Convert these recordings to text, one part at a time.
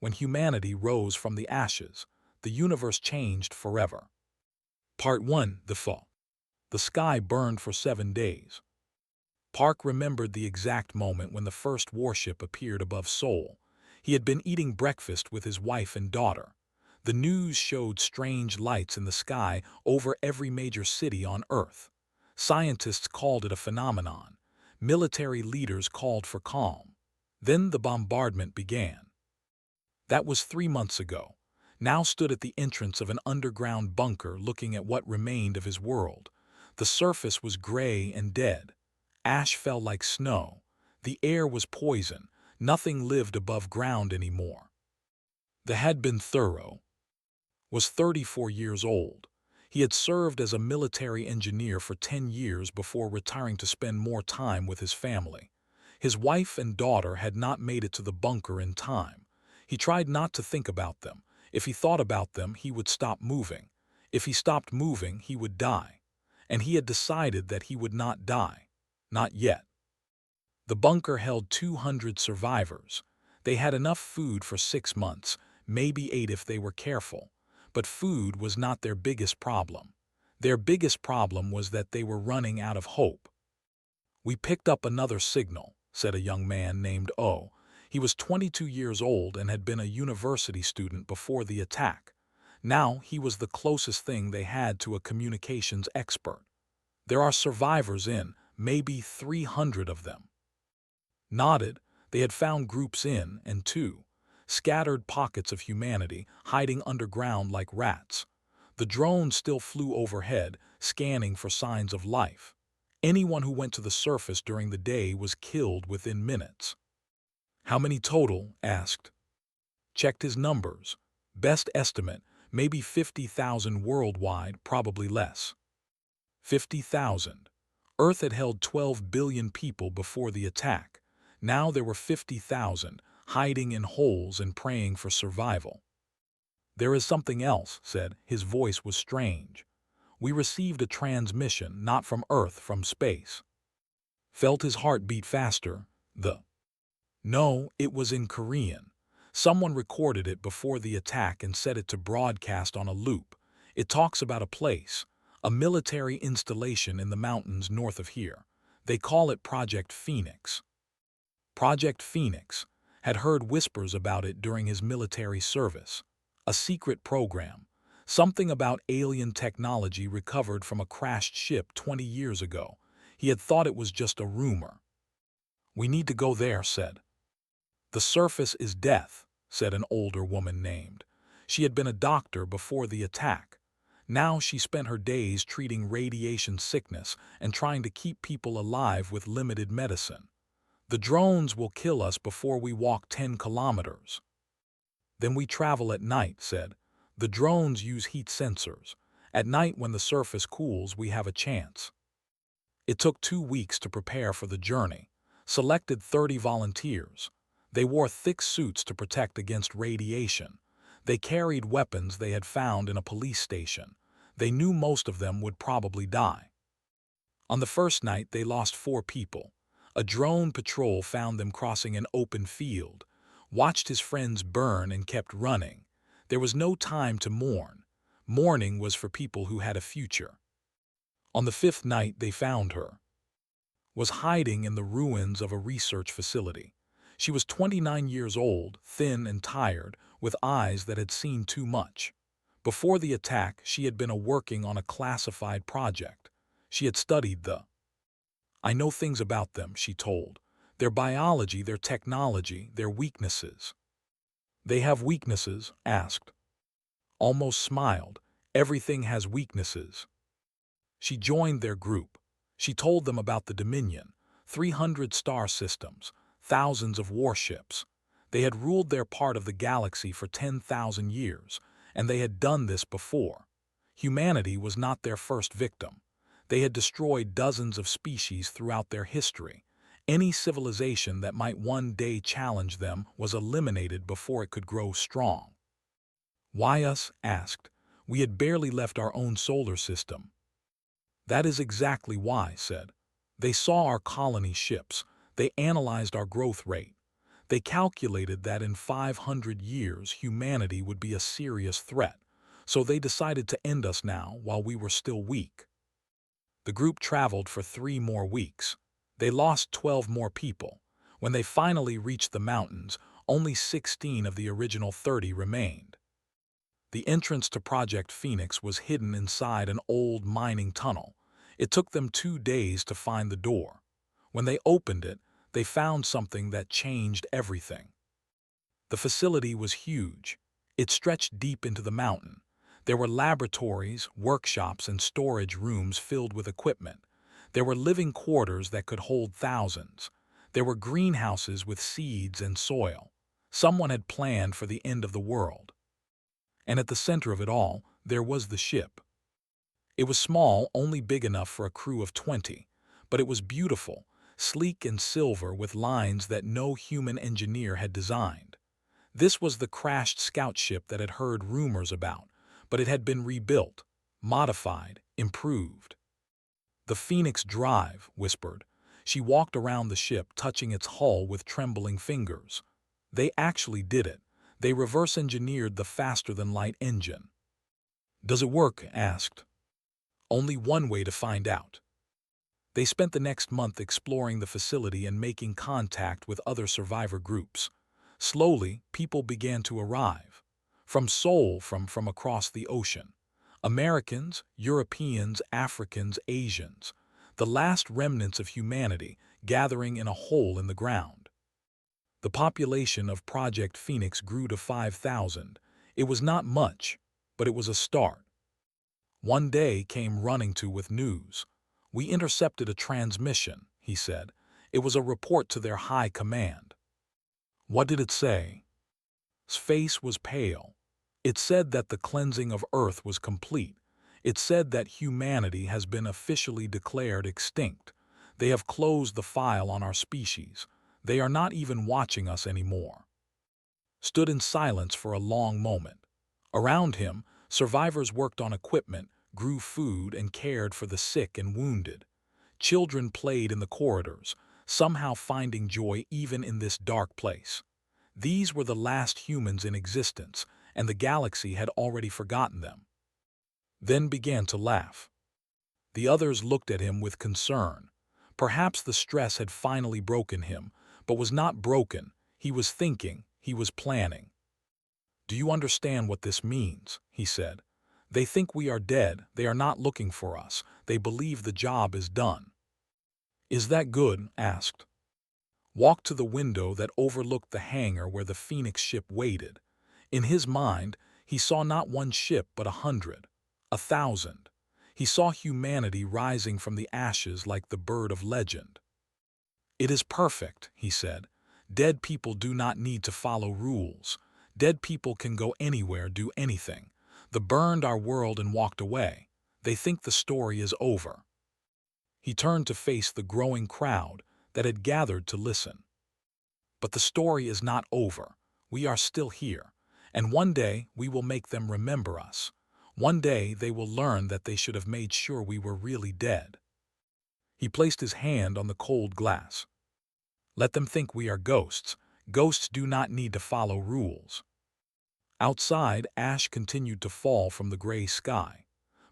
When humanity rose from the ashes, the universe changed forever. Part 1. The Fall. The sky burned for 7 days. Park remembered the exact moment when the first warship appeared above Seoul. He had been eating breakfast with his wife and daughter. The news showed strange lights in the sky over every major city on Earth. Scientists called it a phenomenon. Military leaders called for calm. Then the bombardment began. That was 3 months ago. Now stood at the entrance of an underground bunker looking at what remained of his world. The surface was gray and dead. Ash fell like snow. The air was poison. Nothing lived above ground anymore. The had been thorough. Was 34 years old. He had served as a military engineer for 10 years before retiring to spend more time with his family. His wife and daughter had not made it to the bunker in time. He tried not to think about them. If he thought about them, he would stop moving. If he stopped moving, he would die. And he had decided that he would not die. Not yet. The bunker held 200 survivors. They had enough food for 6 months, maybe 8 if they were careful. But food was not their biggest problem. Their biggest problem was that they were running out of hope. "We picked up another signal," said a young man named O. He was 22 years old and had been a university student before the attack. Now he was the closest thing they had to a communications expert. "There are survivors in, maybe 300 of them." Nodded. They had found groups in and two. Scattered pockets of humanity, hiding underground like rats. The drones still flew overhead, scanning for signs of life. Anyone who went to the surface during the day was killed within minutes. "How many total?" asked. Checked his numbers. Best estimate, maybe 50,000 worldwide, probably less. 50,000. Earth had held 12 billion people before the attack. Now there were 50,000, hiding in holes and praying for survival. "There is something else," said. His voice was strange. "We received a transmission, not from Earth, from space." Felt his heart beat faster. No, it was in Korean. Someone recorded it before the attack and set it to broadcast on a loop. It talks about a place, a military installation in the mountains north of here. They call it Project Phoenix. Project Phoenix. Had heard whispers about it during his military service. A secret program. Something about alien technology recovered from a crashed ship 20 years ago. He had thought it was just a rumor. "We need to go there," said. "The surface is death," said an older woman named. She had been a doctor before the attack. Now she spent her days treating radiation sickness and trying to keep people alive with limited medicine. "The drones will kill us before we walk 10 kilometers. Then we travel at night," said. "The drones use heat sensors. At night when the surface cools, we have a chance." It took 2 weeks to prepare for the journey. Selected 30 volunteers. They wore thick suits to protect against radiation. They carried weapons they had found in a police station. They knew most of them would probably die. On the first night, they lost 4 people. A drone patrol found them crossing an open field, watched his friends burn and kept running. There was no time to mourn. Mourning was for people who had a future. On the 5th night, they found her. Was hiding in the ruins of a research facility. She was 29 years old, thin and tired, with eyes that had seen too much. Before the attack, she had been working on a classified project. She had studied "I know things about them," she told. "Their biology, their technology, their weaknesses." "They have weaknesses?" asked. Almost smiled. "Everything has weaknesses." She joined their group. She told them about the Dominion, 300 star systems, thousands of warships. They had ruled their part of the galaxy for 10,000 years, and they had done this before. Humanity was not their first victim. They had destroyed dozens of species throughout their history. Any civilization that might one day challenge them was eliminated before it could grow strong. "Why us?" asked. "We had barely left our own solar system." "That is exactly why," said. "They saw our colony ships. They analyzed our growth rate. They calculated that in 500 years humanity would be a serious threat, so they decided to end us now while we were still weak. The group traveled for 3 more weeks. They lost 12 more people. When they finally reached the mountains, only 16 of the original 30 remained. The entrance to Project Phoenix was hidden inside an old mining tunnel. It took them 2 days to find the door. When they opened it, they found something that changed everything. The facility was huge. It stretched deep into the mountain. There were laboratories, workshops, and storage rooms filled with equipment. There were living quarters that could hold thousands. There were greenhouses with seeds and soil. Someone had planned for the end of the world. And at the center of it all, there was the ship. It was small, only big enough for a crew of 20, but it was beautiful, sleek and silver with lines that no human engineer had designed. This was the crashed scout ship that had heard rumors about, but it had been rebuilt, modified, improved. "The Phoenix Drive," whispered. She walked around the ship, touching its hull with trembling fingers. They actually did it. They reverse-engineered the faster-than-light engine. "Does it work?" asked. "Only one way to find out." They spent the next month exploring the facility and making contact with other survivor groups. Slowly, people began to arrive. From Seoul, from across the ocean. Americans, Europeans, Africans, Asians. The last remnants of humanity gathering in a hole in the ground. The population of Project Phoenix grew to 5,000. It was not much, but it was a start. One day came running to with news. "We intercepted a transmission," he said. "It was a report to their high command." "What did it say?" His face was pale. "It said that the cleansing of Earth was complete. It said that humanity has been officially declared extinct. They have closed the file on our species. They are not even watching us anymore." Stood in silence for a long moment. Around him, survivors worked on equipment, grew food, and cared for the sick and wounded. Children played in the corridors, somehow finding joy even in this dark place. These were the last humans in existence, and the galaxy had already forgotten them. Then began to laugh. The others looked at him with concern. Perhaps the stress had finally broken him, but was not broken. He was thinking, he was planning. "Do you understand what this means?" he said. "They think we are dead. They are not looking for us. They believe the job is done." "Is that good?" asked. Walked to the window that overlooked the hangar where the Phoenix ship waited. In his mind, he saw not one ship but 100, 1,000. He saw humanity rising from the ashes like the bird of legend. "It is perfect," he said. "Dead people do not need to follow rules. Dead people can go anywhere, do anything. They burned our world and walked away. They think the story is over." He turned to face the growing crowd that had gathered to listen. "But the story is not over. We are still here. And one day we will make them remember us. One day they will learn that they should have made sure we were really dead." He placed his hand on the cold glass. "Let them think we are ghosts. Ghosts do not need to follow rules." Outside, ash continued to fall from the gray sky.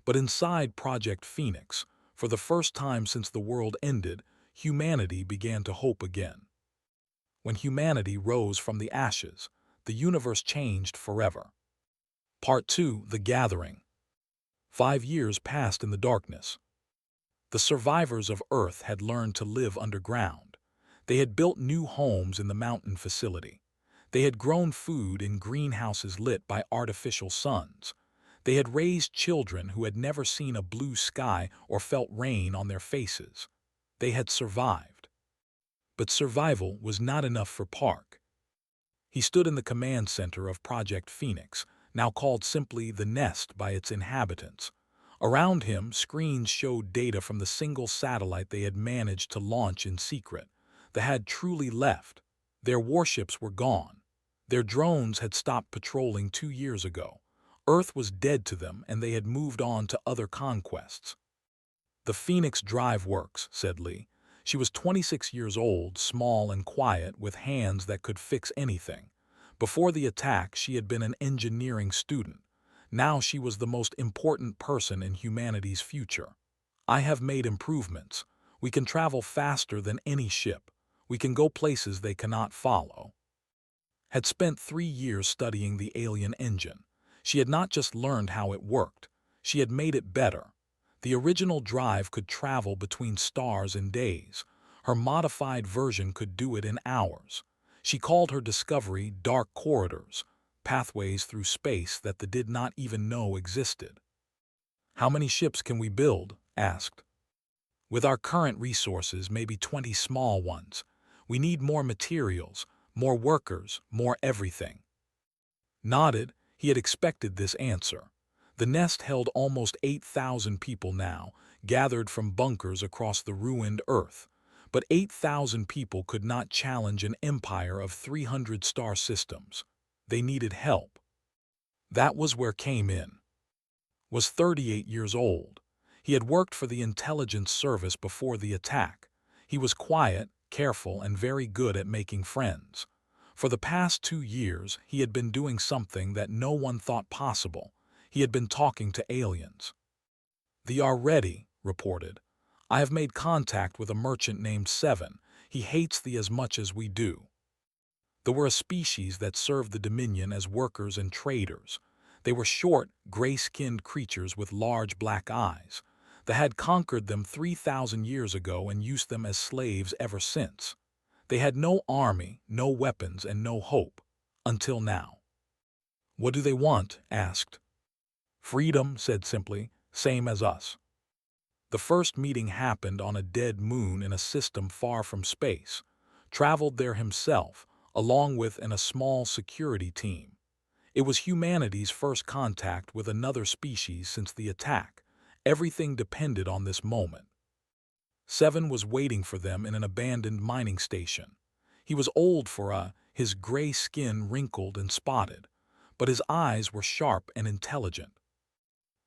But inside Project Phoenix, for the first time since the world ended, humanity began to hope again. When humanity rose from the ashes, the universe changed forever. Part 2: The Gathering. 5 years passed in the darkness. The survivors of Earth had learned to live underground. They had built new homes in the mountain facility. They had grown food in greenhouses lit by artificial suns. They had raised children who had never seen a blue sky or felt rain on their faces. They had survived. But survival was not enough for Park. He stood in the command center of Project Phoenix, now called simply the Nest by its inhabitants. Around him, screens showed data from the single satellite they had managed to launch in secret. They had truly left. Their warships were gone. Their drones had stopped patrolling 2 years ago. Earth was dead to them, and they had moved on to other conquests. "The Phoenix Drive works," said Lee. She was 26 years old, small and quiet, with hands that could fix anything. Before the attack, she had been an engineering student. Now she was the most important person in humanity's future. I have made improvements. We can travel faster than any ship. We can go places they cannot follow. Had spent 3 years studying the alien engine. She had not just learned how it worked, she had made it better. The original drive could travel between stars in days. Her modified version could do it in hours. She called her discovery dark corridors, pathways through space that they did not even know existed. "How many ships can we build?" asked. "With our current resources, maybe 20 small ones. We need more materials, more workers, more everything." Nodded. He had expected this answer. The nest held almost 8,000 people now, gathered from bunkers across the ruined Earth. But 8,000 people could not challenge an empire of 300 star systems. They needed help. That was where came in. Was 38 years old. He had worked for the intelligence service before the attack. He was quiet, careful, and very good at making friends. For the past 2 years, he had been doing something that no one thought possible. He had been talking to aliens. "They are ready," reported. "I have made contact with a merchant named Seven. He hates thee as much as we do." There were a species that served the Dominion as workers and traders. They were short, gray-skinned creatures with large black eyes. They had conquered them 3,000 years ago and used them as slaves ever since. They had no army, no weapons, and no hope. Until now. "What do they want?" asked. "Freedom," said simply, "same as us." The first meeting happened on a dead moon in a system far from space. Traveled there himself, along with a small security team. It was humanity's first contact with another species since the attack. Everything depended on this moment. Seven was waiting for them in an abandoned mining station. He was old for his gray skin wrinkled and spotted, but his eyes were sharp and intelligent.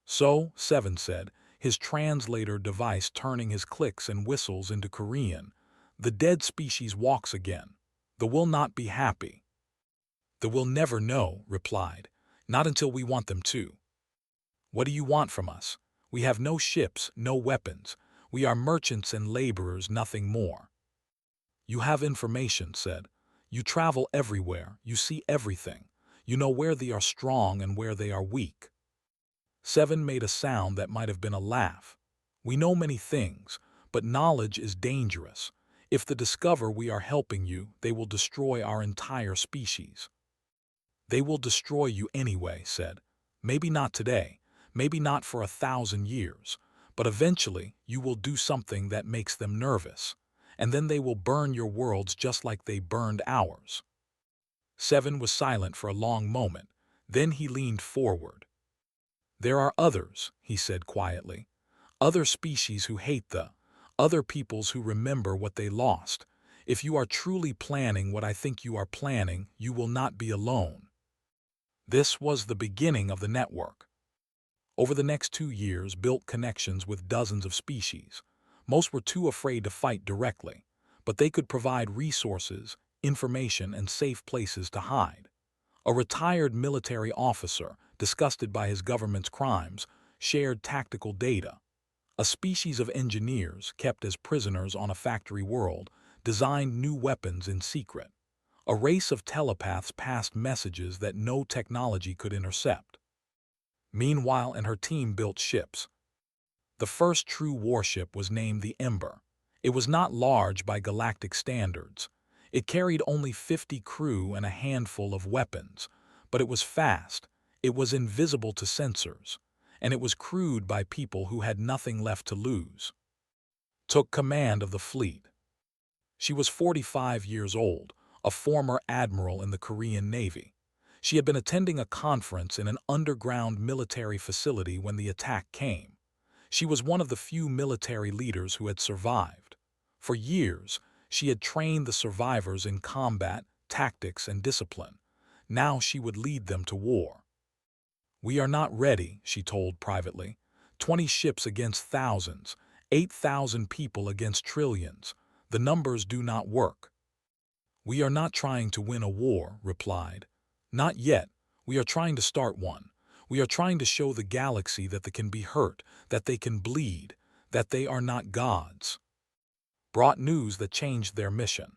"So," Seven said, his translator device turning his clicks and whistles into Korean, "the dead species walks again. They will not be happy." "They will never know," replied. "Not until we want them to." "What do you want from us? We have no ships, no weapons. We are merchants and laborers, nothing more." "You have information," said. "You travel everywhere, you see everything. You know where they are strong and where they are weak." Seven made a sound that might have been a laugh. "We know many things, but knowledge is dangerous. If they discover we are helping you, they will destroy our entire species." "They will destroy you anyway," said. "Maybe not today, maybe not for 1,000 years, but eventually you will do something that makes them nervous, and then they will burn your worlds just like they burned ours." Seven was silent for a long moment. Then he leaned forward. "There are others," he said quietly. "Other species who hate other peoples who remember what they lost. If you are truly planning what I think you are planning, you will not be alone." This was the beginning of the network. Over the next 2 years, built connections with dozens of species. Most were too afraid to fight directly, but they could provide resources, information, and safe places to hide. A retired military officer, disgusted by his government's crimes, shared tactical data. A species of engineers, kept as prisoners on a factory world, designed new weapons in secret. A race of telepaths passed messages that no technology could intercept. Meanwhile, her team built ships. The first true warship was named the Ember. It was not large by galactic standards. It carried only 50 crew and a handful of weapons, but it was fast, it was invisible to sensors, and it was crewed by people who had nothing left to lose. Took command of the fleet. She was 45 years old, a former admiral in the Korean Navy. She had been attending a conference in an underground military facility when the attack came. She was one of the few military leaders who had survived. For years, she had trained the survivors in combat, tactics, and discipline. Now she would lead them to war. "We are not ready," she told privately. 20 ships against thousands, 8,000 people against trillions. The numbers do not work. We are not trying to win a war, replied. Not yet. We are trying to start one. We are trying to show the galaxy that they can be hurt, that they can bleed, that they are not gods. Brought news that changed their mission.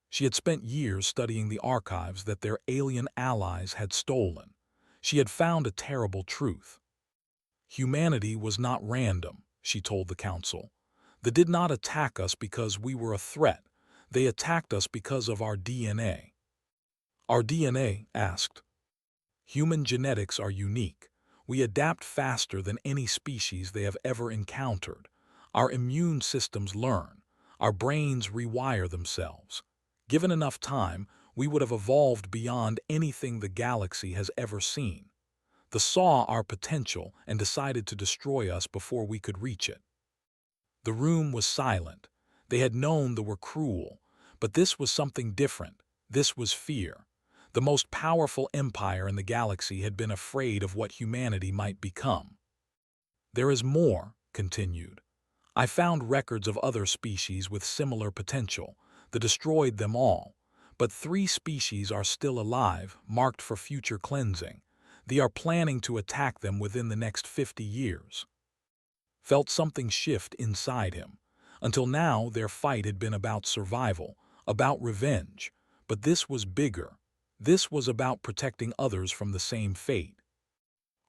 She had spent years studying the archives that their alien allies had stolen. She had found a terrible truth. Humanity was not random, she told the council. They did not attack us because we were a threat. They attacked us because of our DNA. Our DNA, asked. Human genetics are unique. We adapt faster than any species they have ever encountered. Our immune systems learn. Our brains rewire themselves. Given enough time, we would have evolved beyond anything the galaxy has ever seen. They saw our potential and decided to destroy us before we could reach it. The room was silent. They had known they were cruel, but this was something different. This was fear. The most powerful empire in the galaxy had been afraid of what humanity might become. There is more, continued. I found records of other species with similar potential. They destroyed them all. But 3 species are still alive, marked for future cleansing. They are planning to attack them within the next 50 years. Felt something shift inside him. Until now, their fight had been about survival, about revenge. But this was bigger. This was about protecting others from the same fate.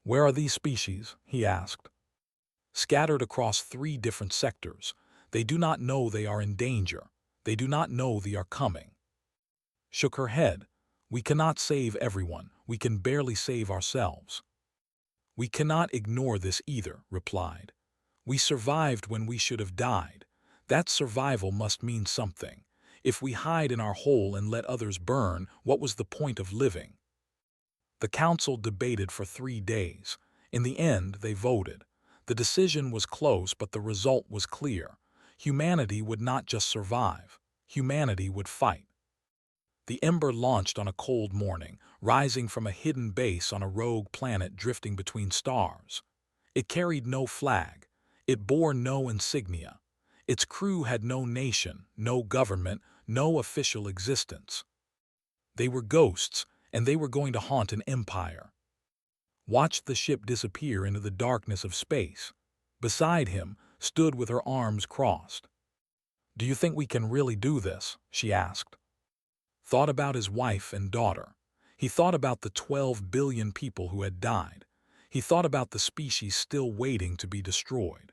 Where are these species? He asked. Scattered across 3 different sectors. They do not know they are in danger. They do not know they are coming. Shook her head. We cannot save everyone. We can barely save ourselves. We cannot ignore this either, replied. We survived when we should have died. That survival must mean something. If we hide in our hole and let others burn, what was the point of living? The council debated for 3 days. In the end, they voted. The decision was close, but the result was clear. Humanity would not just survive. Humanity would fight. The Ember launched on a cold morning, rising from a hidden base on a rogue planet drifting between stars. It carried no flag. It bore no insignia. Its crew had no nation, no government, no official existence. They were ghosts, and they were going to haunt an empire. Watched the ship disappear into the darkness of space. Beside him, stood with her arms crossed. Do you think we can really do this? She asked. Thought about his wife and daughter. He thought about the 12 billion people who had died. He thought about the species still waiting to be destroyed.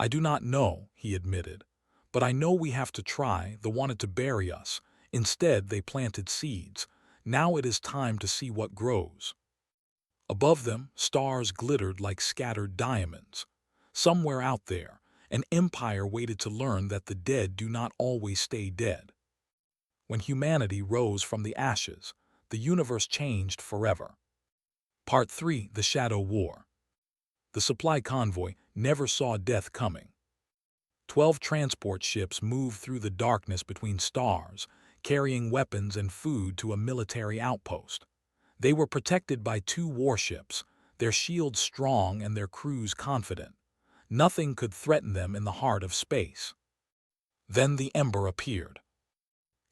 I do not know, he admitted, but I know we have to try. They wanted to bury us. Instead, they planted seeds. Now it is time to see what grows. Above them, stars glittered like scattered diamonds. Somewhere out there, an empire waited to learn that the dead do not always stay dead. When humanity rose from the ashes, the universe changed forever. Part 3: The Shadow War. The supply convoy never saw death coming. 12 transport ships moved through the darkness between stars, carrying weapons and food to a military outpost. They were protected by 2 warships, their shields strong and their crews confident. Nothing could threaten them in the heart of space. Then the Ember appeared.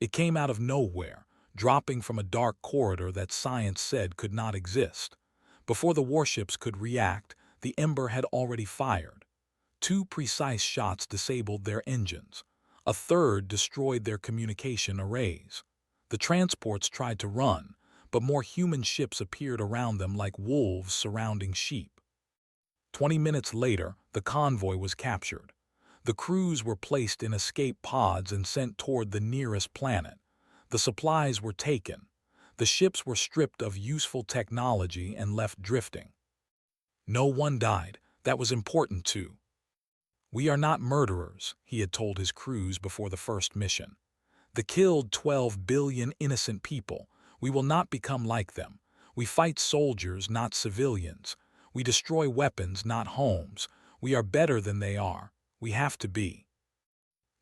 It came out of nowhere, dropping from a dark corridor that science said could not exist. Before the warships could react, the Ember had already fired. 2 precise shots disabled their engines. A third destroyed their communication arrays. The transports tried to run, but more human ships appeared around them like wolves surrounding sheep. 20 minutes later, the convoy was captured. The crews were placed in escape pods and sent toward the nearest planet. The supplies were taken. The ships were stripped of useful technology and left drifting. No one died. That was important too. We are not murderers, he had told his crews before the first mission. They killed 12 billion innocent people. We will not become like them. We fight soldiers, not civilians. We destroy weapons, not homes. We are better than they are. We have to be.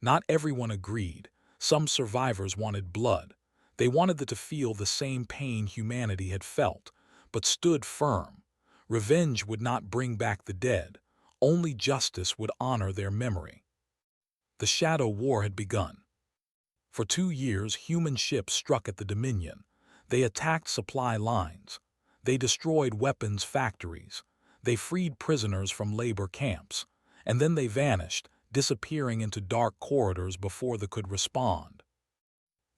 Not everyone agreed. Some survivors wanted blood. They wanted to feel the same pain humanity had felt, but stood firm. Revenge would not bring back the dead. Only justice would honor their memory. The Shadow War had begun. For 2 years, human ships struck at the Dominion. They attacked supply lines. They destroyed weapons factories. They freed prisoners from labor camps. And then they vanished, disappearing into dark corridors before they could respond.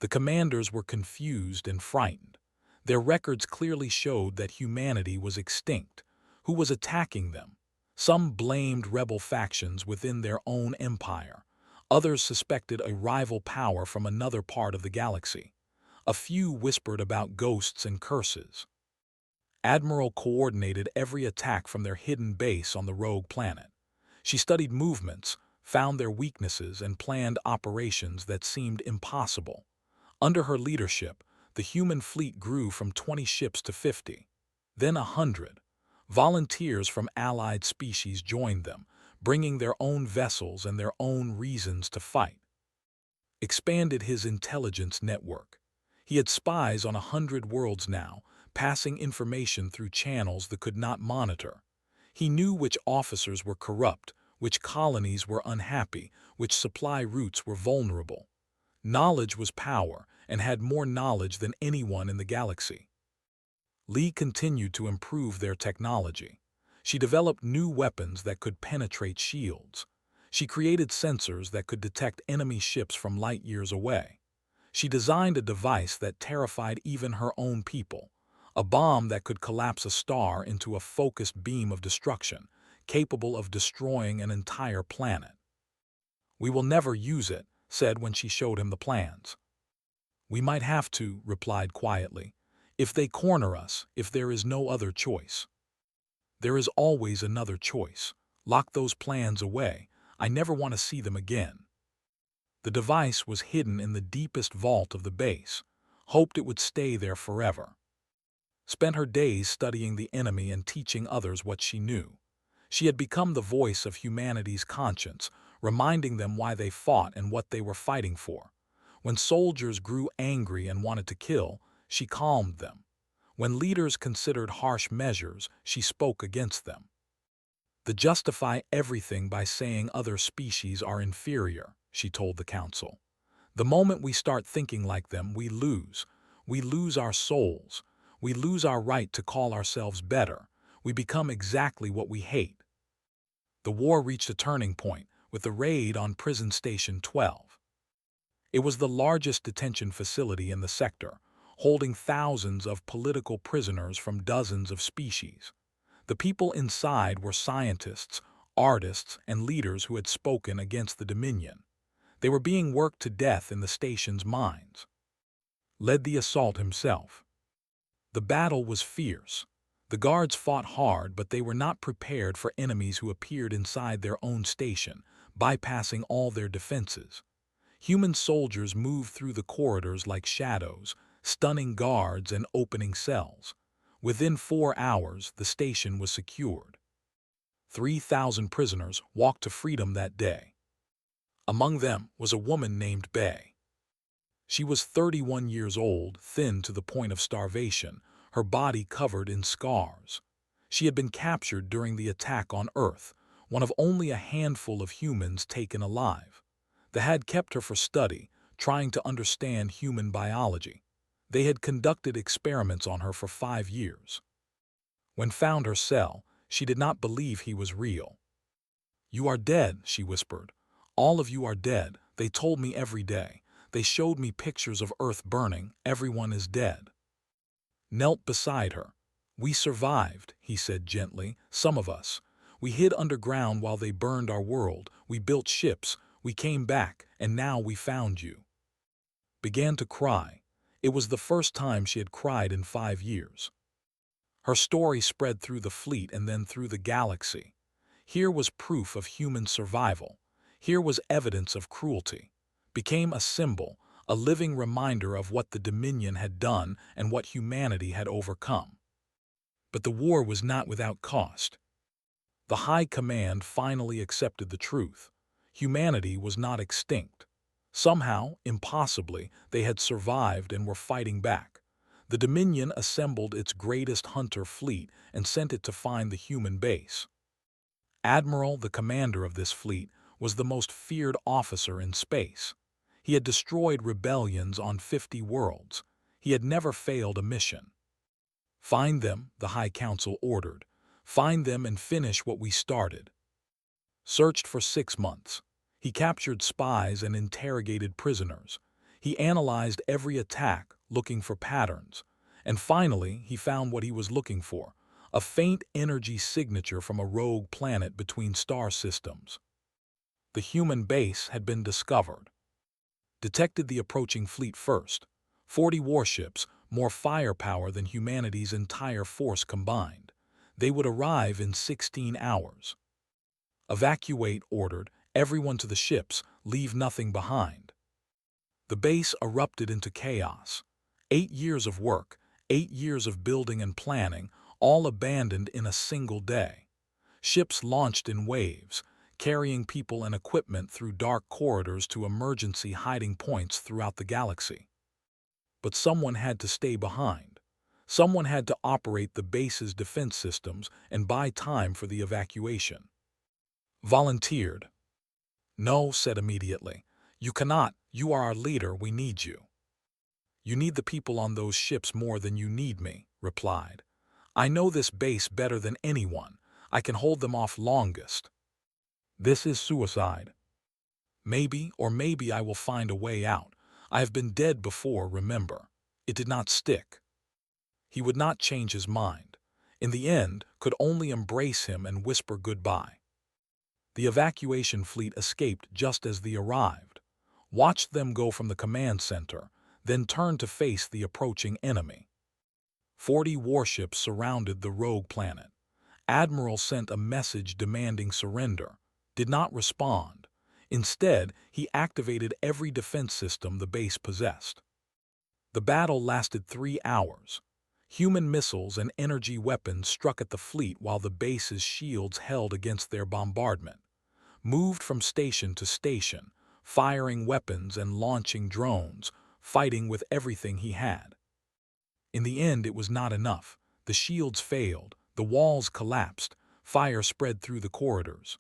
The commanders were confused and frightened. Their records clearly showed that humanity was extinct. Who was attacking them? Some blamed rebel factions within their own empire. Others suspected a rival power from another part of the galaxy. A few whispered about ghosts and curses. Admiral coordinated every attack from their hidden base on the rogue planet. She studied movements, found their weaknesses, and planned operations that seemed impossible. Under her leadership, the human fleet grew from 20 ships to 50, then 100. Volunteers from allied species joined them, bringing their own vessels and their own reasons to fight. Expanded his intelligence network. He had spies on 100 worlds now, passing information through channels that could not monitor. He knew which officers were corrupt, which colonies were unhappy, which supply routes were vulnerable. Knowledge was power, and had more knowledge than anyone in the galaxy. Lee continued to improve their technology. She developed new weapons that could penetrate shields. She created sensors that could detect enemy ships from light years away. She designed a device that terrified even her own people, a bomb that could collapse a star into a focused beam of destruction, capable of destroying an entire planet. "We will never use it," said when she showed him the plans. "We might have to," replied quietly, "if they corner us, if there is no other choice." "There is always another choice. Lock those plans away. I never want to see them again." The device was hidden in the deepest vault of the base, hoped it would stay there forever. Spent her days studying the enemy and teaching others what she knew. She had become the voice of humanity's conscience, reminding them why they fought and what they were fighting for. When soldiers grew angry and wanted to kill, she calmed them. When leaders considered harsh measures, she spoke against them. "They justify everything by saying other species are inferior," she told the council. "The moment we start thinking like them, we lose. We lose our souls. We lose our right to call ourselves better. We become exactly what we hate." The war reached a turning point with the raid on Prison Station 12. It was the largest detention facility in the sector, holding thousands of political prisoners from dozens of species. The people inside were scientists, artists, and leaders who had spoken against the Dominion. They were being worked to death in the station's mines. Led the assault himself. The battle was fierce. The guards fought hard, but they were not prepared for enemies who appeared inside their own station, bypassing all their defenses. Human soldiers moved through the corridors like shadows, stunning guards and opening cells. Within 4 hours, the station was secured. 3,000 prisoners walked to freedom that day. Among them was a woman named Bay. She was 31 years old, thin to the point of starvation, her body covered in scars. She had been captured during the attack on Earth, one of only a handful of humans taken alive. They had kept her for study, trying to understand human biology. They had conducted experiments on her for 5 years. When found her cell, she did not believe he was real. "You are dead," she whispered. "All of you are dead. They told me every day. They showed me pictures of Earth burning. Everyone is dead." Knelt beside her. "We survived," he said gently, "some of us. We hid underground while they burned our world. We built ships. We came back, and now we found you." Began to cry. It was the first time she had cried in 5 years. Her story spread through the fleet and then through the galaxy. Here was proof of human survival. Here was evidence of cruelty. Became a symbol, a living reminder of what the Dominion had done and what humanity had overcome. But the war was not without cost. The High Command finally accepted the truth. Humanity was not extinct. Somehow, impossibly, they had survived and were fighting back. The Dominion assembled its greatest hunter fleet and sent it to find the human base. Admiral, the commander of this fleet, was the most feared officer in space. He had destroyed rebellions on 50 worlds. He had never failed a mission. "Find them," the High Council ordered. "Find them and finish what we started." Searched for 6 months. He captured spies and interrogated prisoners. He analyzed every attack, looking for patterns. And finally, he found what he was looking for, a faint energy signature from a rogue planet between star systems. The human base had been discovered. Detected the approaching fleet first. 40 warships, more firepower than humanity's entire force combined. They would arrive in 16 hours. "Evacuate," ordered. "Everyone to the ships, leave nothing behind." The base erupted into chaos. 8 years of work, 8 years of building and planning, all abandoned in a single day. Ships launched in waves, carrying people and equipment through dark corridors to emergency hiding points throughout the galaxy. But someone had to stay behind. Someone had to operate the base's defense systems and buy time for the evacuation. Volunteered. "No," said immediately. "You cannot. You are our leader. We need you." "You need the people on those ships more than you need me," replied. "I know this base better than anyone. I can hold them off longest." "This is suicide." "Maybe, or maybe I will find a way out. I have been dead before, remember." It did not stick. He would not change his mind. In the end, could only embrace him and whisper goodbye. The evacuation fleet escaped just as they arrived, watched them go from the command center, then turned to face the approaching enemy. 40 warships surrounded the rogue planet. Admiral sent a message demanding surrender, did not respond. Instead, he activated every defense system the base possessed. The battle lasted 3 hours. Human missiles and energy weapons struck at the fleet while the base's shields held against their bombardment. Moved from station to station, firing weapons and launching drones, fighting with everything he had. In the end, it was not enough. The shields failed, the walls collapsed, fire spread through the corridors.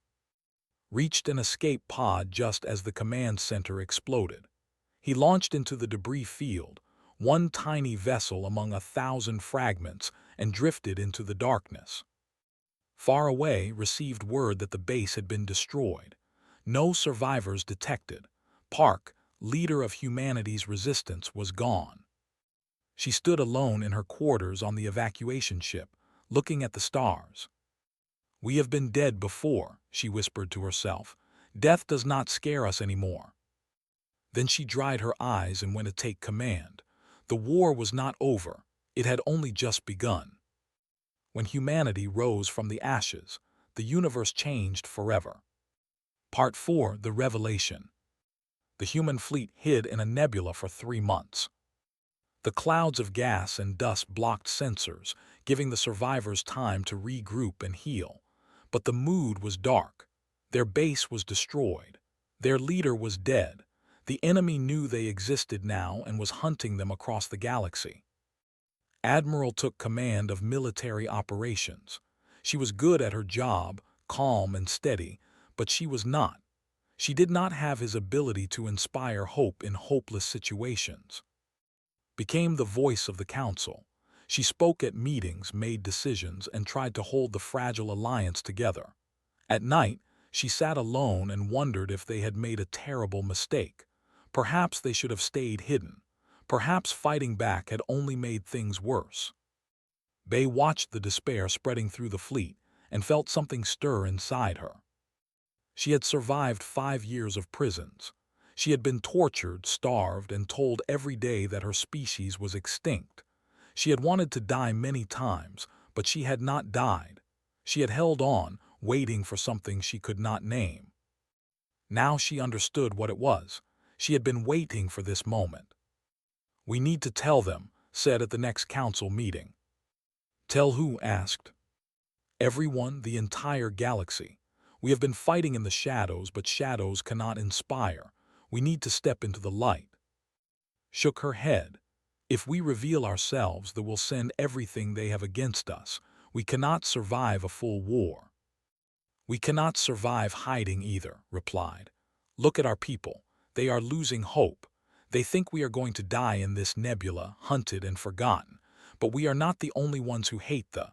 Reached an escape pod just as the command center exploded. He launched into the debris field, one tiny vessel among 1,000 fragments, and drifted into the darkness. Far away, received word that the base had been destroyed. No survivors detected. Park, leader of humanity's resistance, was gone. She stood alone in her quarters on the evacuation ship, looking at the stars. "We have been dead before," she whispered to herself. "Death does not scare us anymore." Then she dried her eyes and went to take command. The war was not over. It had only just begun. When humanity rose from the ashes, the universe changed forever. Part 4: The Revelation. The human fleet hid in a nebula for 3 months. The clouds of gas and dust blocked sensors, giving the survivors time to regroup and heal. But the mood was dark. Their base was destroyed. Their leader was dead. The enemy knew they existed now and was hunting them across the galaxy. Admiral took command of military operations. She was good at her job, calm and steady, but she was not. She did not have his ability to inspire hope in hopeless situations. Became the voice of the council. She spoke at meetings, made decisions, and tried to hold the fragile alliance together. At night, she sat alone and wondered if they had made a terrible mistake. Perhaps they should have stayed hidden. Perhaps fighting back had only made things worse. Bay watched the despair spreading through the fleet and felt something stir inside her. She had survived 5 years of prisons. She had been tortured, starved, and told every day that her species was extinct. She had wanted to die many times, but she had not died. She had held on, waiting for something she could not name. Now she understood what it was. She had been waiting for this moment. "We need to tell them," said at the next council meeting. "Tell who?" asked. "Everyone, the entire galaxy. We have been fighting in the shadows, but shadows cannot inspire. We need to step into the light." Shook her head. "If we reveal ourselves, they will send everything they have against us. We cannot survive a full war." We cannot survive hiding either, replied. Look at our people. They are losing hope. They think we are going to die in this nebula, hunted and forgotten. But we are not the only ones who hate the.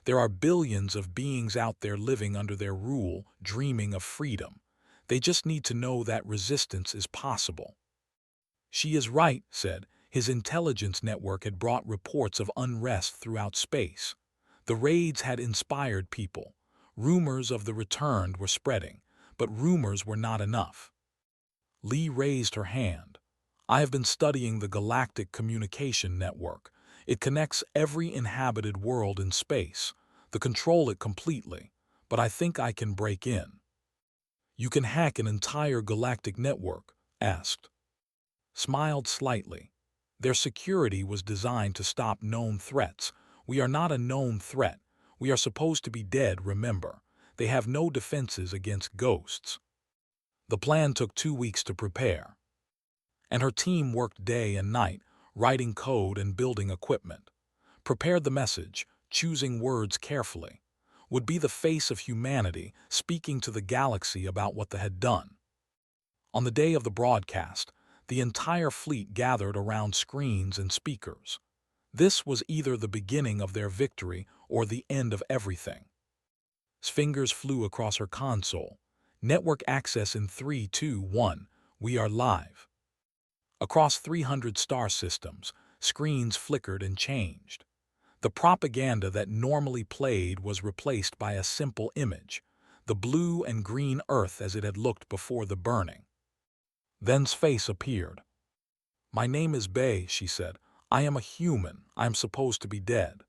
There are billions of beings out there living under their rule, dreaming of freedom. They just need to know that resistance is possible. She is right, said. His intelligence network had brought reports of unrest throughout space. The raids had inspired people. Rumors of the returned were spreading, but rumors were not enough. Lee raised her hand. I have been studying the Galactic Communication Network. It connects every inhabited world in space, to control it completely, but I think I can break in. You can hack an entire galactic network? Asked. Smiled slightly. Their security was designed to stop known threats. We are not a known threat. We are supposed to be dead, remember. They have no defenses against ghosts. The plan took 2 weeks to prepare. And her team worked day and night, writing code and building equipment. Prepared the message, choosing words carefully. Would be the face of humanity, speaking to the galaxy about what they had done. On the day of the broadcast, the entire fleet gathered around screens and speakers. This was either the beginning of their victory or the end of everything. Fingers flew across her console. Network access in 3, 2, 1. We are live. Across 300 star systems, screens flickered and changed. The propaganda that normally played was replaced by a simple image, the blue and green Earth as it had looked before the burning. Then's face appeared. My name is Bay, she said. I am a human. I am supposed to be dead.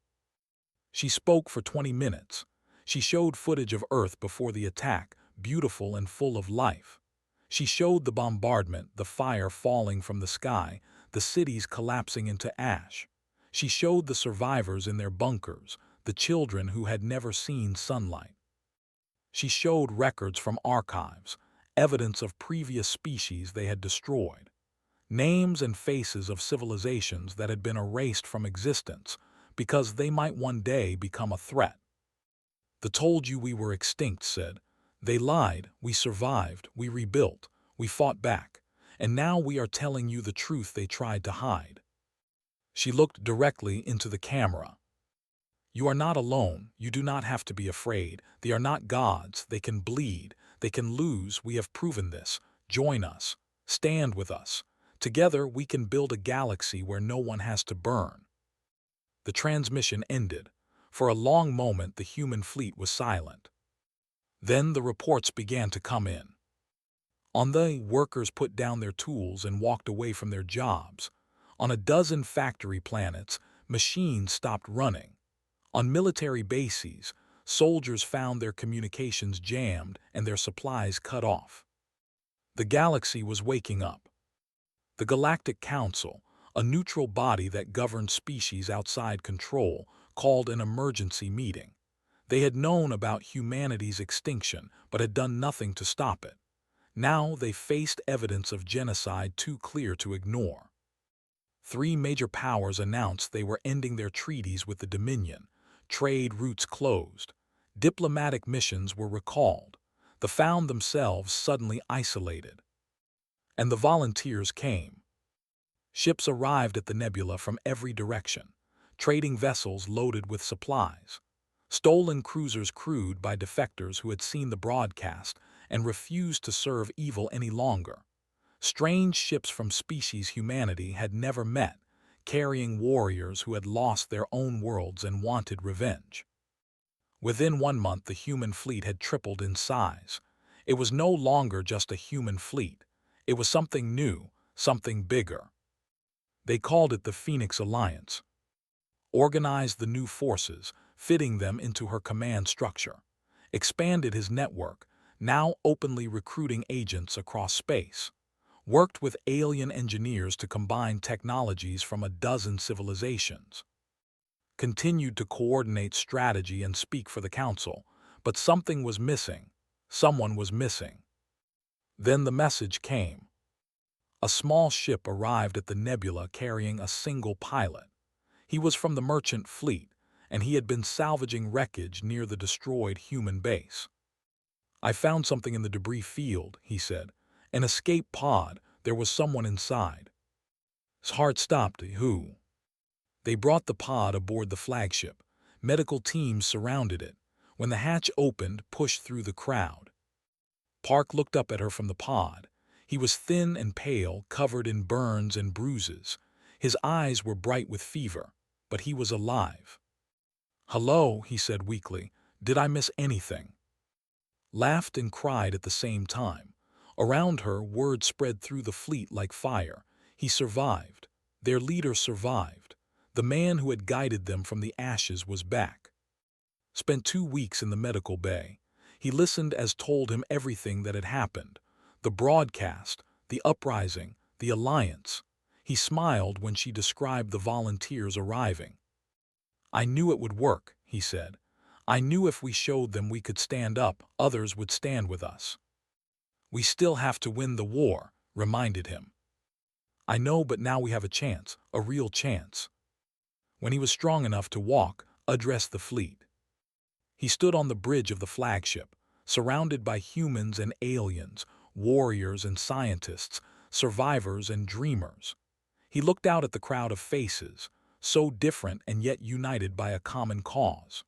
She spoke for 20 minutes. She showed footage of Earth before the attack, beautiful and full of life. She showed the bombardment, the fire falling from the sky, the cities collapsing into ash. She showed the survivors in their bunkers, the children who had never seen sunlight. She showed records from archives, evidence of previous species they had destroyed, names and faces of civilizations that had been erased from existence because they might one day become a threat. The told you we were extinct, said. They lied, we survived, we rebuilt, we fought back, and now we are telling you the truth they tried to hide. She looked directly into the camera. You are not alone, you do not have to be afraid. They are not gods, they can bleed, they can lose, we have proven this. Join us, stand with us. Together we can build a galaxy where no one has to burn. The transmission ended. For a long moment the human fleet was silent. Then the reports began to come in. On the workers put down their tools and walked away from their jobs. On a dozen factory planets, machines stopped running. On military bases, soldiers found their communications jammed and their supplies cut off. The galaxy was waking up. The Galactic Council, a neutral body that governed species outside control, called an emergency meeting. They had known about humanity's extinction, but had done nothing to stop it. Now they faced evidence of genocide too clear to ignore. 3 major powers announced they were ending their treaties with the Dominion. Trade routes closed. Diplomatic missions were recalled. They found themselves suddenly isolated. And the volunteers came. Ships arrived at the nebula from every direction. Trading vessels loaded with supplies. Stolen cruisers crewed by defectors who had seen the broadcast and refused to serve evil any longer. Strange ships from species humanity had never met, carrying warriors who had lost their own worlds and wanted revenge. Within 1 month the human fleet had tripled in size. It was no longer just a human fleet. It was something new, something bigger. They called it the Phoenix Alliance. Organized the new forces, fitting them into her command structure. Expanded his network, now openly recruiting agents across space. Worked with alien engineers to combine technologies from a dozen civilizations. Continued to coordinate strategy and speak for the council, but something was missing. Someone was missing. Then the message came. A small ship arrived at the nebula carrying a single pilot. He was from the merchant fleet, and he had been salvaging wreckage near the destroyed human base. "I found something in the debris field," he said. "An escape pod. There was someone inside." His heart stopped. Who? They brought the pod aboard the flagship. Medical teams surrounded it. When the hatch opened, pushed through the crowd. Park looked up at her from the pod. He was thin and pale, covered in burns and bruises. His eyes were bright with fever, but he was alive. "Hello," he said weakly. "Did I miss anything?" Laughed and cried at the same time. Around her, word spread through the fleet like fire. He survived. Their leader survived. The man who had guided them from the ashes was back. Spent 2 weeks in the medical bay. He listened as told him everything that had happened. The broadcast, the uprising, the alliance. He smiled when she described the volunteers arriving. "I knew it would work," he said. "I knew if we showed them we could stand up, others would stand with us." "We still have to win the war," reminded him. "I know, but now we have a chance, a real chance." When he was strong enough to walk, addressed the fleet. He stood on the bridge of the flagship, surrounded by humans and aliens, warriors and scientists, survivors and dreamers. He looked out at the crowd of faces, so different and yet united by a common cause.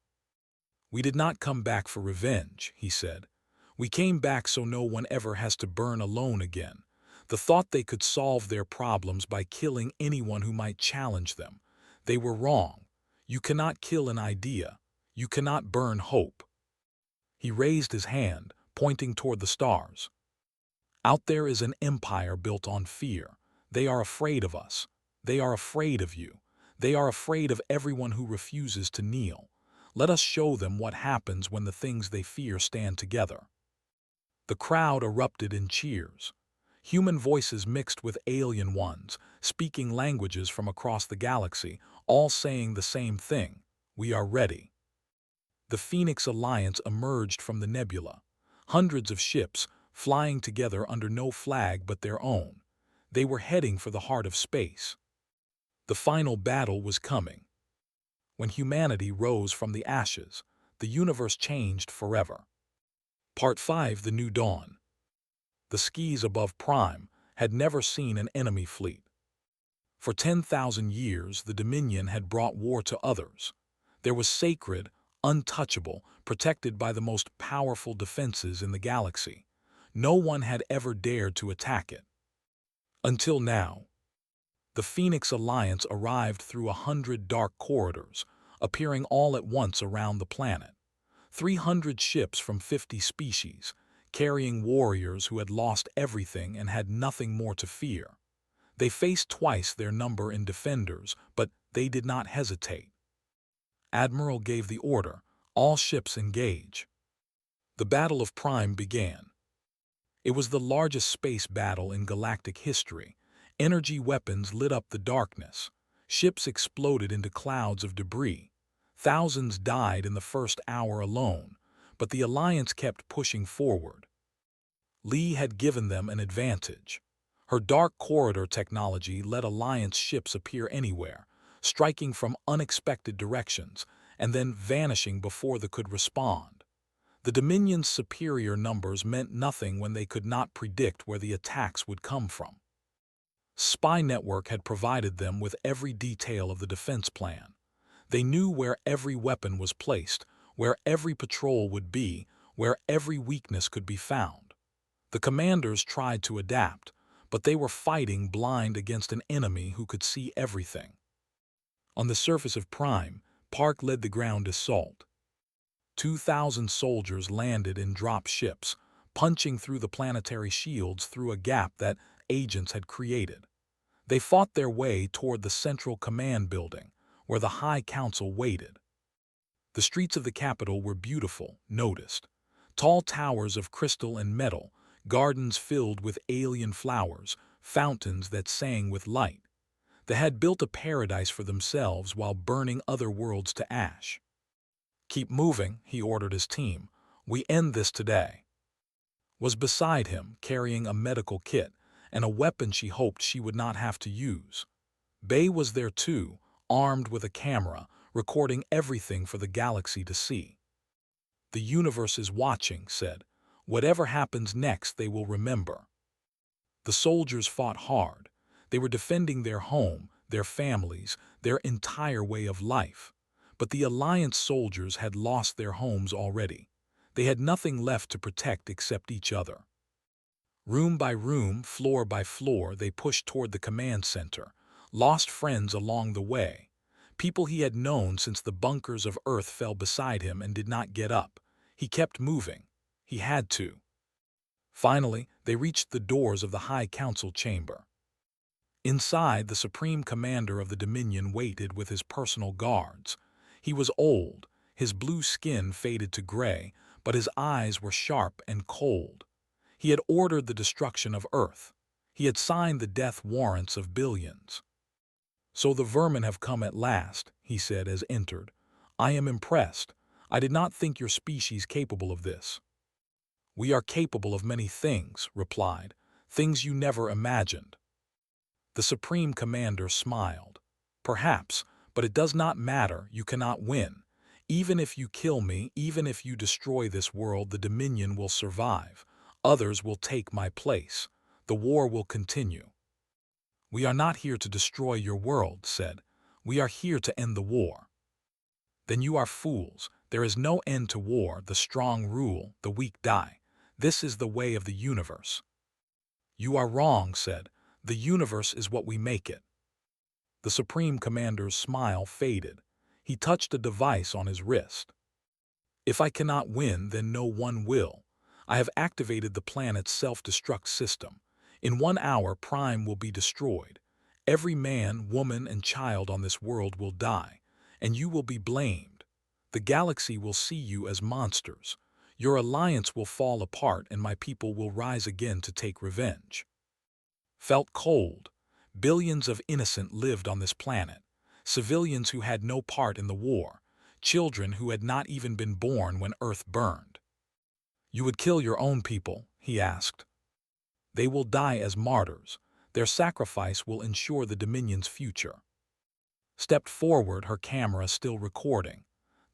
"We did not come back for revenge," he said. "We came back so no one ever has to burn alone again. The thought they could solve their problems by killing anyone who might challenge them. They were wrong. You cannot kill an idea. You cannot burn hope." He raised his hand, pointing toward the stars. "Out there is an empire built on fear. They are afraid of us. They are afraid of you. They are afraid of everyone who refuses to kneel. Let us show them what happens when the things they fear stand together." The crowd erupted in cheers. Human voices mixed with alien ones, speaking languages from across the galaxy, all saying the same thing: "We are ready." The Phoenix Alliance emerged from the nebula. Hundreds of ships, flying together under no flag but their own. They were heading for the heart of space. The final battle was coming. When humanity rose from the ashes, the universe changed forever. Part 5: The New Dawn. The skies above Prime had never seen an enemy fleet. For 10,000 years, the Dominion had brought war to others. There was sacred, untouchable, protected by the most powerful defenses in the galaxy. No one had ever dared to attack it. Until now. The Phoenix Alliance arrived through 100 dark corridors, appearing all at once around the planet. 300 ships from 50 species, carrying warriors who had lost everything and had nothing more to fear. They faced twice their number in defenders, but they did not hesitate. Admiral gave the order: "All ships engage." The Battle of Prime began. It was the largest space battle in galactic history. Energy weapons lit up the darkness. Ships exploded into clouds of debris. Thousands died in the first hour alone, but the Alliance kept pushing forward. Lee had given them an advantage. Her dark corridor technology let Alliance ships appear anywhere, striking from unexpected directions, and then vanishing before they could respond. The Dominion's superior numbers meant nothing when they could not predict where the attacks would come from. Spy Network had provided them with every detail of the defense plan. They knew where every weapon was placed, where every patrol would be, where every weakness could be found. The commanders tried to adapt, but they were fighting blind against an enemy who could see everything. On the surface of Prime, Park led the ground assault. 2,000 soldiers landed in drop ships, punching through the planetary shields through a gap that agents had created. They fought their way toward the Central Command Building, where the High Council waited. The streets of the capital were beautiful, noticed. Tall towers of crystal and metal, gardens filled with alien flowers, fountains that sang with light. They had built a paradise for themselves while burning other worlds to ash. "Keep moving," he ordered his team. "We end this today." Was beside him, carrying a medical kit and a weapon she hoped she would not have to use. Bay was there too, armed with a camera, recording everything for the galaxy to see. "The universe is watching," said. Whatever happens next, they will remember. The soldiers fought hard. They were defending their home, their families, their entire way of life. But the Alliance soldiers had lost their homes already. They had nothing left to protect except each other. Room by room, floor by floor, they pushed toward the command center, lost friends along the way. People he had known since the bunkers of Earth fell beside him and did not get up. He kept moving. He had to. Finally, they reached the doors of the High Council chamber. Inside, the Supreme Commander of the Dominion waited with his personal guards. He was old, his blue skin faded to gray, but his eyes were sharp and cold. He had ordered the destruction of Earth. He had signed the death warrants of billions. "So the vermin have come at last," he said as entered. "I am impressed. I did not think your species capable of this." "We are capable of many things," replied, "things you never imagined." The Supreme Commander smiled. "Perhaps, but it does not matter, you cannot win. Even if you kill me, even if you destroy this world, the Dominion will survive. Others will take my place. The war will continue." "We are not here to destroy your world," said. "We are here to end the war." "Then you are fools. There is no end to war. The strong rule, the weak die. This is the way of the universe." "You are wrong," said. "The universe is what we make it." The Supreme Commander's smile faded. He touched a device on his wrist. "If I cannot win, then no one will. I have activated the planet's self-destruct system. In 1 hour, Prime will be destroyed. Every man, woman, and child on this world will die, and you will be blamed. The galaxy will see you as monsters. Your alliance will fall apart, and my people will rise again to take revenge." Felt cold. Billions of innocent lived on this planet. Civilians who had no part in the war. Children who had not even been born when Earth burned. "You would kill your own people?" he asked. "They will die as martyrs. Their sacrifice will ensure the Dominion's future." Stepped forward, her camera still recording.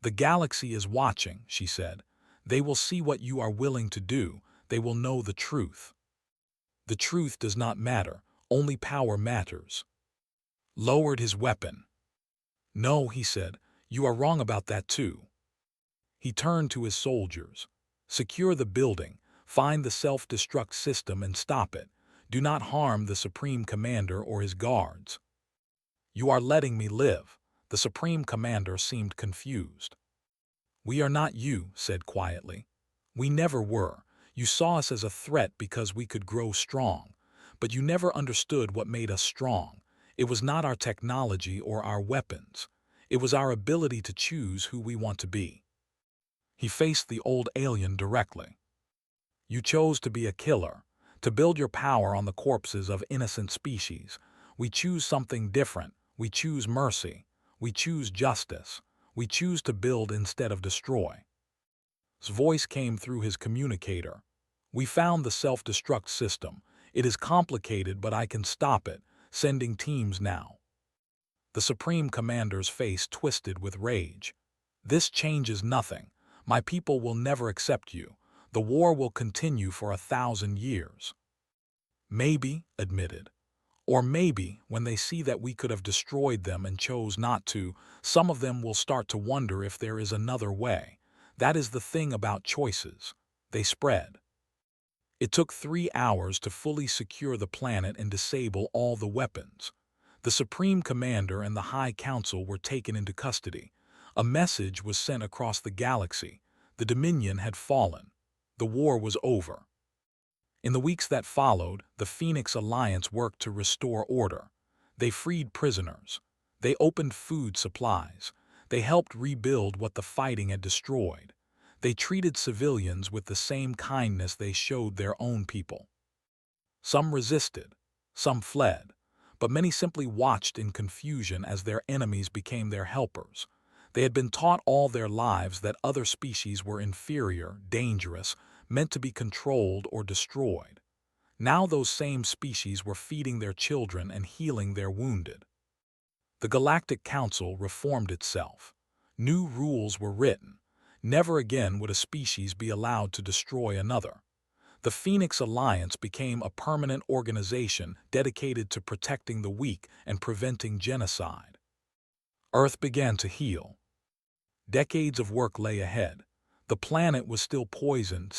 "The galaxy is watching," she said. "They will see what you are willing to do. They will know the truth." "The truth does not matter. Only power matters." Lowered his weapon. "No," he said. "You are wrong about that too." He turned to his soldiers. "Secure the building. Find the self-destruct system and stop it. Do not harm the Supreme Commander or his guards." "You are letting me live." The Supreme Commander seemed confused. "We are not you," said quietly. "We never were. You saw us as a threat because we could grow strong. But you never understood what made us strong. It was not our technology or our weapons. It was our ability to choose who we want to be." He faced the old alien directly. "You chose to be a killer, to build your power on the corpses of innocent species. We choose something different. We choose mercy. We choose justice. We choose to build instead of destroy." His voice came through his communicator. "We found the self-destruct system. It is complicated, but I can stop it. Sending teams now." The Supreme Commander's face twisted with rage. "This changes nothing. My people will never accept you. The war will continue for 1,000 years." "Maybe," admitted. "Or maybe, when they see that we could have destroyed them and chose not to, some of them will start to wonder if there is another way. That is the thing about choices. They spread." It took 3 hours to fully secure the planet and disable all the weapons. The Supreme Commander and the High Council were taken into custody. A message was sent across the galaxy. The Dominion had fallen. The war was over. In the weeks that followed, the Phoenix Alliance worked to restore order. They freed prisoners. They opened food supplies. They helped rebuild what the fighting had destroyed. They treated civilians with the same kindness they showed their own people. Some resisted. Some fled. But many simply watched in confusion as their enemies became their helpers. They had been taught all their lives that other species were inferior, dangerous, meant to be controlled or destroyed. Now those same species were feeding their children and healing their wounded. The Galactic Council reformed itself. New rules were written. Never again would a species be allowed to destroy another. The Phoenix Alliance became a permanent organization dedicated to protecting the weak and preventing genocide. Earth began to heal. Decades of work lay ahead. The planet was still poisoned,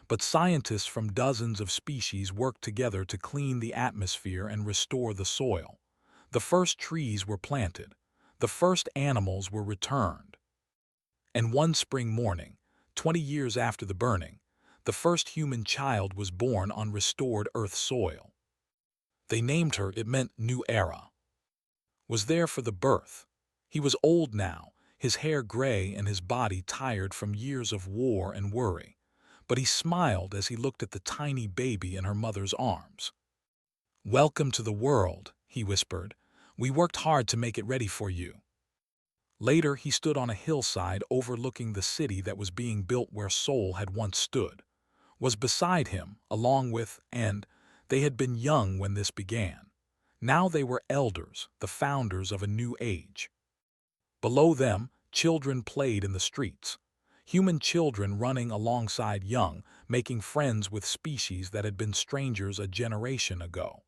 but scientists from dozens of species worked together to clean the atmosphere and restore the soil. The first trees were planted. The first animals were returned. And one spring morning, 20 years after the burning, the first human child was born on restored Earth soil. They named her, it meant new era. Was there for the birth. He was old now, his hair gray and his body tired from years of war and worry. But he smiled as he looked at the tiny baby in her mother's arms. "Welcome to the world," he whispered. "We worked hard to make it ready for you." Later, he stood on a hillside overlooking the city that was being built where Sol had once stood. Was beside him, along with, and they had been young when this began. Now they were elders, the founders of a new age. Below them, children played in the streets. Human children running alongside young, making friends with species that had been strangers a generation ago.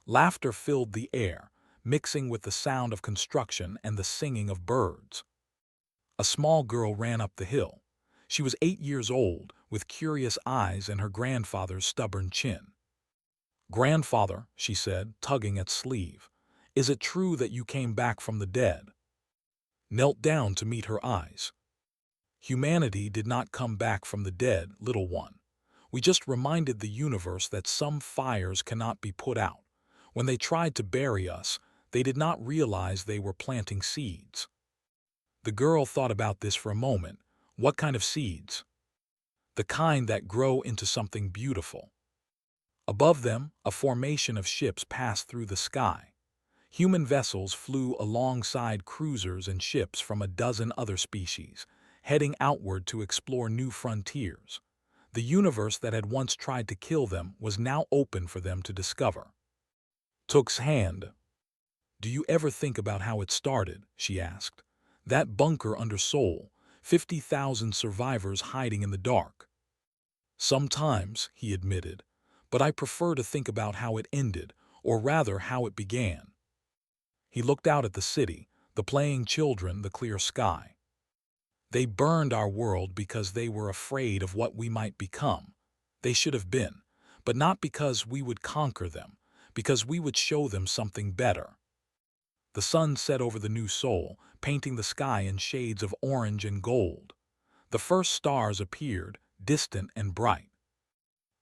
Laughter filled the air, mixing with the sound of construction and the singing of birds. A small girl ran up the hill. She was 8 years old, with curious eyes and her grandfather's stubborn chin. "Grandfather," she said, tugging at sleeve, "is it true that you came back from the dead?" Knelt down to meet her eyes. "Humanity did not come back from the dead, little one. We just reminded the universe that some fires cannot be put out. When they tried to bury us, they did not realize they were planting seeds." The girl thought about this for a moment. What kind of seeds? The kind that grow into something beautiful. Above them, a formation of ships passed through the sky. Human vessels flew alongside cruisers and ships from a dozen other species, heading outward to explore new frontiers. The universe that had once tried to kill them was now open for them to discover. Took's hand. "Do you ever think about how it started?" she asked. "That bunker under Seoul, 50,000 survivors hiding in the dark." "Sometimes," he admitted, "but I prefer to think about how it ended, or rather how it began." He looked out at the city, the playing children, the clear sky. "They burned our world because they were afraid of what we might become. They should have been, but not because we would conquer them, because we would show them something better." The sun set over the new Seoul, painting the sky in shades of orange and gold. The first stars appeared, distant and bright.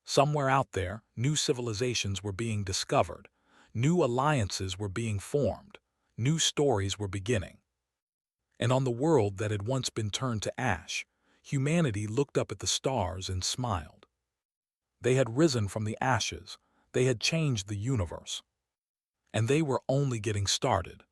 Somewhere out there, new civilizations were being discovered. New alliances were being formed. New stories were beginning. And on the world that had once been turned to ash, humanity looked up at the stars and smiled. They had risen from the ashes. They had changed the universe. And they were only getting started.